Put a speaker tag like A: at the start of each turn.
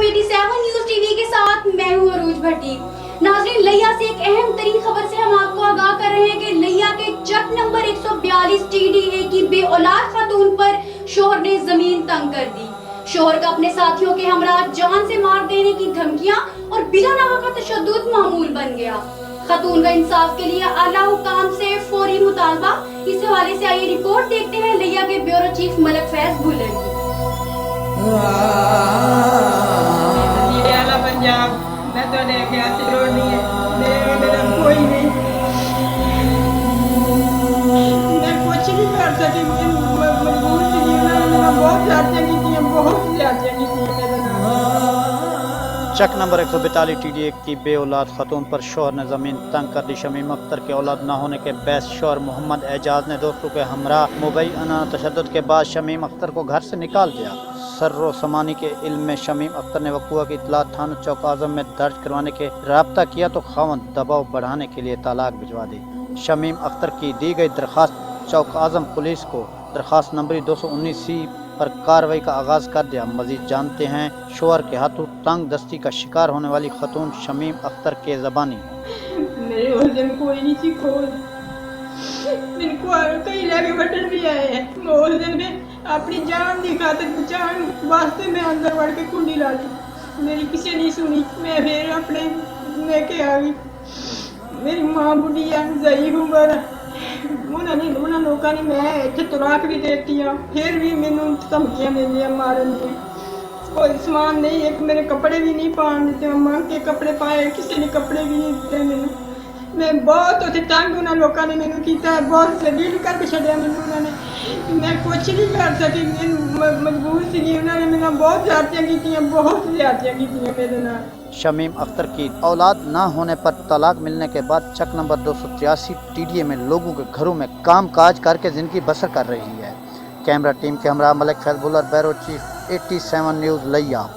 A: हूँ 87 news TV के साथ मैं हूँ अरूज भट्टी। नाज़रीन, लिया से एक अहम तरीन खबर से हम आपको आगाह कर रहे हैं कि लिया के चक नंबर 142 TDA की बे औलाद खातून पर शोहर ने जमीन तंग कर दी। शोहर का अपने साथियों के हमरा जान से मार देने की धमकियां और बिला नावा का तशद्दुद मामूल बन गया। खातून का इंसाफ के लिए आला हुकाम से फौरी मुतालबा। इस हवाले से आइए रिपोर्ट देखते हैं लिया के ब्यूरो चीफ मलक फैज भुल्लर की।
B: पंजाब मैं तो देखे हाथ रोनी है मेरा कोई नहीं, मैं कुछ नहीं कर सकी। मजबूर थी, मेरा बहुत ज़्यादा की थी, बहुत ज़्यादा की थी मेरे नाम।
C: चक नंबर 142 TDA की बे औलाद खातून पर शोहर ने ज़मीन तंग कर दी। शमीम अख्तर के औलाद न होने के बहस शोहर मोहम्मद एजाज ने दोस्तों के हमरा मुबैना तशद्दुद के बाद शमीम अख्तर को घर से निकाल दिया। सर्रो समानी के इल्म में शमीम अख्तर ने वक़ुआ की इतला थाना चौक आज़म में दर्ज करवाने के राब्ता किया तो खावंद दबाव बढ़ाने के लिए तलाक भिजवा दी। शमीम अख्तर की दी गई दरख्वास्त चौक आज़म पुलिस को दरख्वास्त नंबर 219C पर कार्रवाई का आगाज़ कर दिया। मजीद जानते हैं शोहर के हाथों तंग दस्ती का शिकार होने वाली खतून शमीम अख्तर के ज़बानी।
B: मेरे वजन कोई नहीं थी खोल, इनको कई लगे बटन भी आए हैं। मैं उस दिन में अपनी जान की खातिर बचाने वास्ते मैं अंदर बढ़ के कुंडी ला दी। मेरी किसी नहीं सुनी, मैं फिर अपने लेके आ गई। मेरी माँ बुढ़ी है, ज़ईफ़ उम्र, उन्होंने लोगों ने मैं इतने तलाक भी देती हाँ, फिर भी मैनू धमकियाँ मिली मारन दी। कोई समान नहीं, एक मेरे कपड़े भी नहीं पान देते, मांग के कपड़े पाए, किसी ने कपड़े भी नहीं दिते मैनू। मैं बहुत उत्थे तंग उन्होंने लोगों ने मैनू किया, बहुत जलील करके छड्या मैनू उन्होंने। मैं कुछ नहीं कर सकी, मजबूर थी। उन्होंने मेरा बहुत ज़्यादतियाँ की, बहुत ज़्यादतियाँ की मेरे नाल।
C: शमीम अख्तर की औलाद ना होने पर तलाक मिलने के बाद चक नंबर 283 TDA में लोगों के घरों में काम काज करके ज़िंदगी बसर कर रही है। कैमरा टीम के हमरा Malik Faiz Bhullar, bureau chief 87 news लिया।